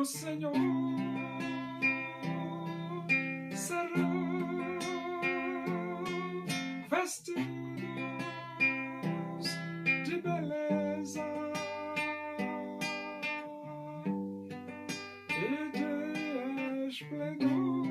Senhor serão vestidos de beleza e de esplendor.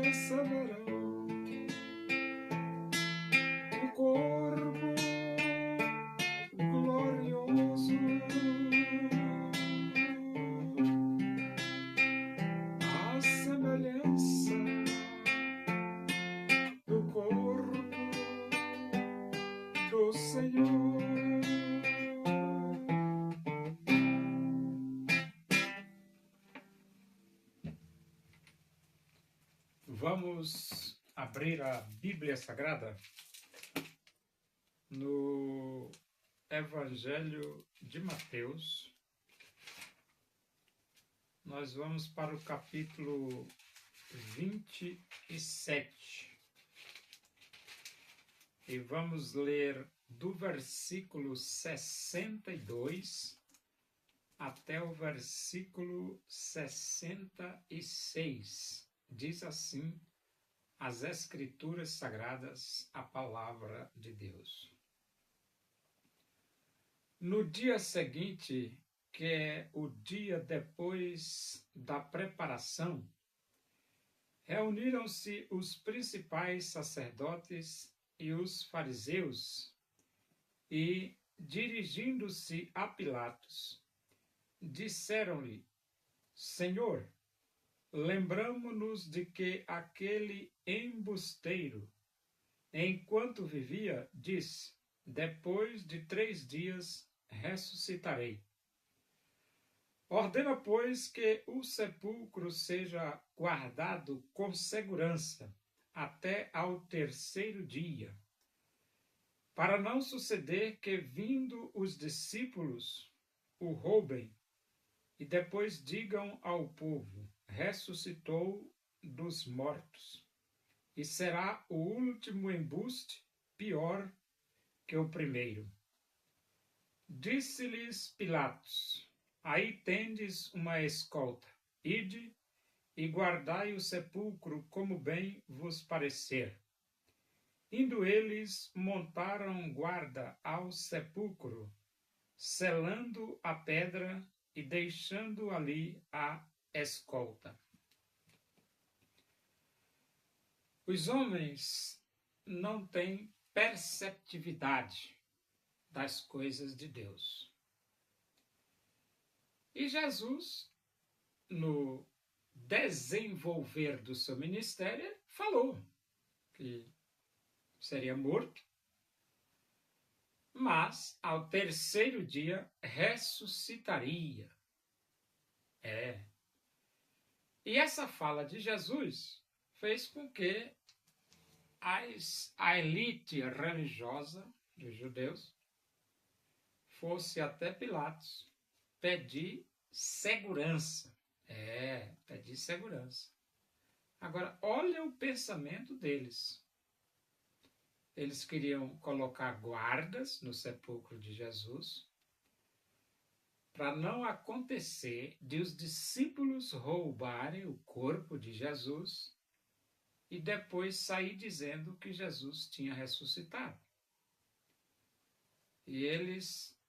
Receberão o corpo glorioso, a semelhança do corpo do Senhor. Vamos abrir a Bíblia Sagrada no Evangelho de Mateus. Nós vamos para o capítulo 27 e vamos ler do versículo 62 até o versículo 66. Diz assim as Escrituras Sagradas, a Palavra de Deus. No dia seguinte, que é o dia depois da preparação, reuniram-se os principais sacerdotes e os fariseus e, dirigindo-se a Pilatos, disseram-lhe: Senhor, lembramo-nos de que aquele embusteiro, enquanto vivia, disse: depois de 3 dias ressuscitarei. Ordena, pois, que o sepulcro seja guardado com segurança até ao 3º dia, para não suceder que, vindo os discípulos, o roubem e depois digam ao povo: ressuscitou dos mortos, e será o último embuste pior que o primeiro. Disse-lhes Pilatos: aí tendes uma escolta, ide e guardai o sepulcro como bem vos parecer. Indo eles, montaram guarda ao sepulcro, selando a pedra e deixando ali a escolta. Os homens não têm perceptividade das coisas de Deus. E Jesus, no desenvolver do seu ministério, falou que seria morto, mas ao 3º dia ressuscitaria. E essa fala de Jesus fez com que a elite religiosa dos judeus fosse até Pilatos pedir segurança. Pedir segurança. Agora, olha o pensamento deles. Eles queriam colocar guardas no sepulcro de Jesus para não acontecer de os discípulos roubarem o corpo de Jesus e depois sair dizendo que Jesus tinha ressuscitado. E eles,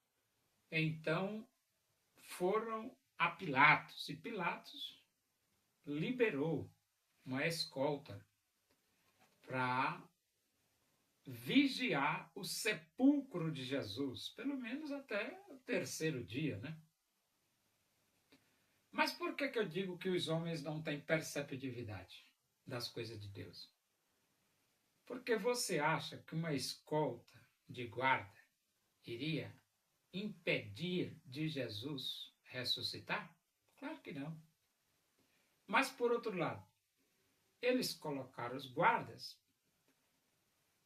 então, foram a Pilatos, e Pilatos liberou uma escolta para vigiar o sepulcro de Jesus, pelo menos até o 3º dia, né? Mas por que eu digo que os homens não têm perceptividade das coisas de Deus? Porque você acha que uma escolta de guarda iria impedir de Jesus ressuscitar? Claro que não. Mas, por outro lado, eles colocaram os guardas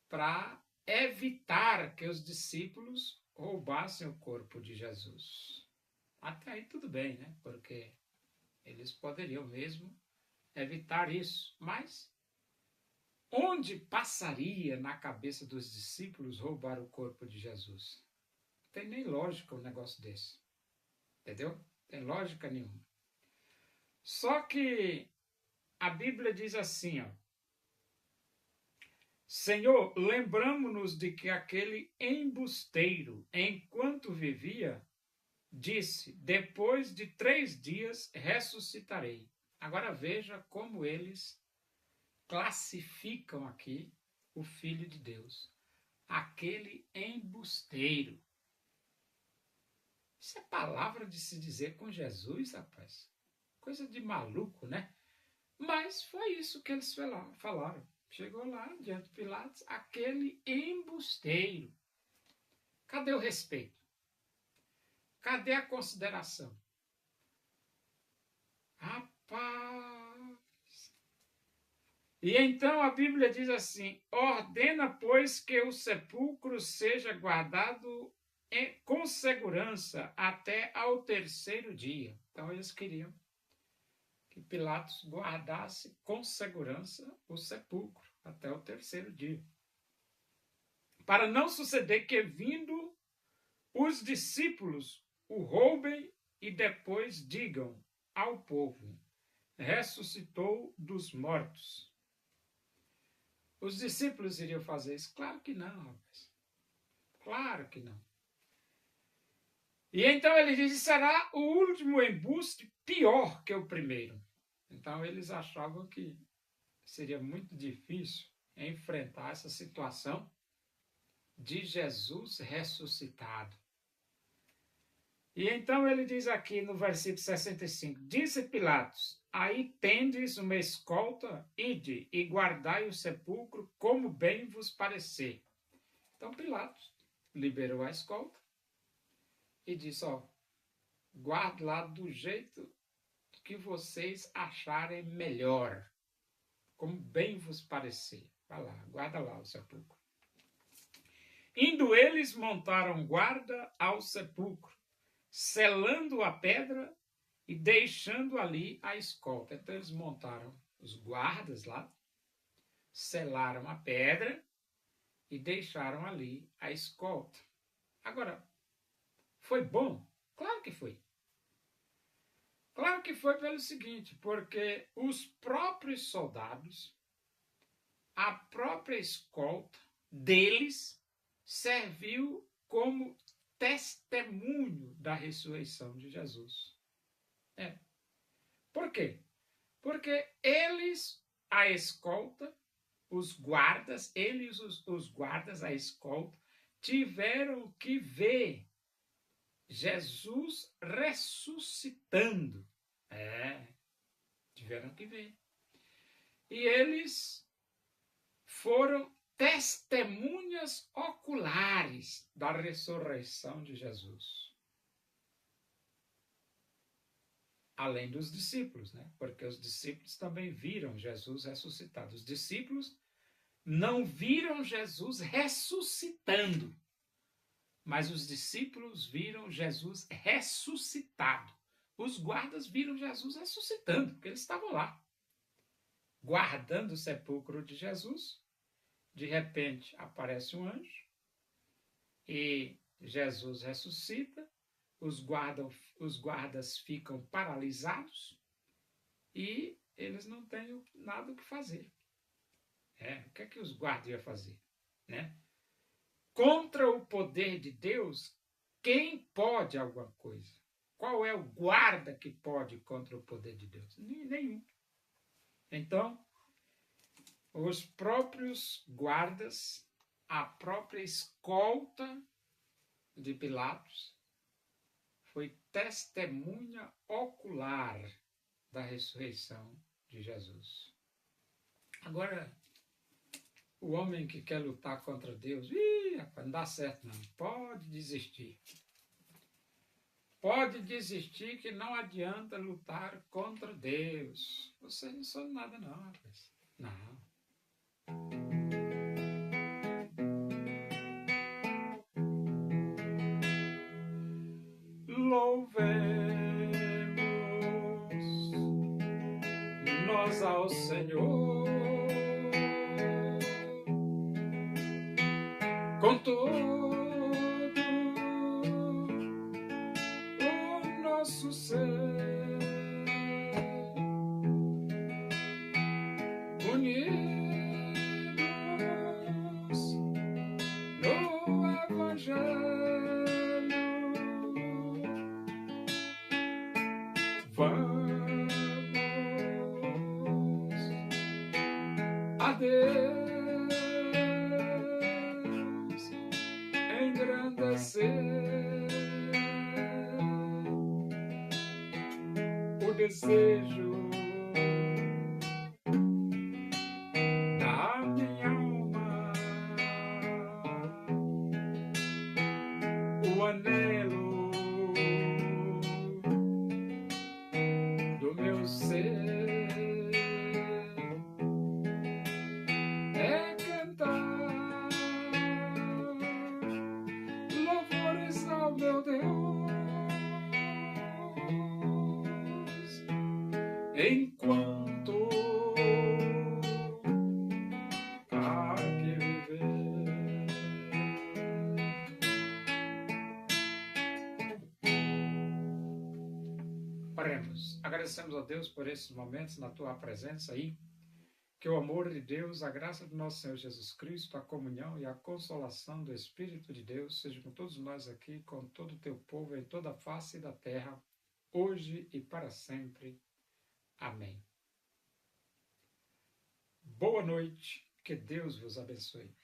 para evitar que os discípulos roubassem o corpo de Jesus. Até aí tudo bem, né? Porque eles poderiam mesmo evitar isso. Mas onde passaria na cabeça dos discípulos roubar o corpo de Jesus? tem nem lógica um negócio desse. Entendeu? Tem lógica nenhuma. Só que a Bíblia diz assim, ó. Senhor, lembramo-nos de que aquele embusteiro, enquanto vivia, disse, depois de 3 dias ressuscitarei. Agora veja como eles classificam aqui o Filho de Deus. Aquele embusteiro. Isso é palavra de se dizer com Jesus, rapaz. Coisa de maluco, né? Mas foi isso que eles falaram. Chegou lá, diante de Pilatos, aquele embusteiro. Cadê o respeito? Cadê a consideração? Rapaz! E então a Bíblia diz assim, ordena, pois, que o sepulcro seja guardado com segurança até ao 3º dia. Então eles queriam que Pilatos guardasse com segurança o sepulcro até o 3º dia. Para não suceder que, vindo os discípulos, o roubem e depois digam ao povo, ressuscitou dos mortos. Os discípulos iriam fazer isso? Claro que não, rapaz. Claro que não. E então ele diz, será o último embuste pior que o primeiro. Então eles achavam que seria muito difícil enfrentar essa situação de Jesus ressuscitado. E então ele diz aqui no versículo 65, disse Pilatos, aí tendes uma escolta, ide e guardai o sepulcro como bem vos parecer. Então Pilatos liberou a escolta e disse, ó, guarde lá do jeito que vocês acharem melhor, como bem vos parecer. Vai lá, guarda lá o sepulcro. Indo eles, montaram guarda ao sepulcro, selando a pedra e deixando ali a escolta. Então eles montaram os guardas lá, selaram a pedra e deixaram ali a escolta. Agora, foi bom? Claro que foi. Claro que foi pelo seguinte, porque os próprios soldados, a própria escolta deles serviu como testemunho da ressurreição de Jesus. Por quê? Porque eles, a escolta, os guardas, os guardas, a escolta, tiveram que ver Jesus ressuscitando. Tiveram que ver. E eles foram testemunhas oculares da ressurreição de Jesus. Além dos discípulos, né? Porque os discípulos também viram Jesus ressuscitado. Os discípulos não viram Jesus ressuscitando, mas os discípulos viram Jesus ressuscitado. Os guardas viram Jesus ressuscitando, porque eles estavam lá, guardando o sepulcro de Jesus. De repente aparece um anjo e Jesus ressuscita, os guardas ficam paralisados e eles não têm nada o que fazer. O que é que os guardas iam fazer? Contra o poder de Deus, quem pode alguma coisa? Qual é o guarda que pode contra o poder de Deus? Nenhum. Então, os próprios guardas, a própria escolta de Pilatos, foi testemunha ocular da ressurreição de Jesus. Agora, o homem que quer lutar contra Deus, rapaz, não dá certo não, pode desistir. Pode desistir que não adianta lutar contra Deus. Vocês não são nada não, rapaz. Não. Louvemos nós ao Senhor com todo engrandecer o desejo da minha alma, o anelo do meu ser é cantar louvores ao meu Deus, enquanto há que viver. Oremos. Agradecemos a Deus por esses momentos na tua presença aí. Que o amor de Deus, a graça do nosso Senhor Jesus Cristo, a comunhão e a consolação do Espírito de Deus seja com todos nós aqui, com todo o teu povo em toda a face da terra, hoje e para sempre. Amém. Boa noite, que Deus vos abençoe.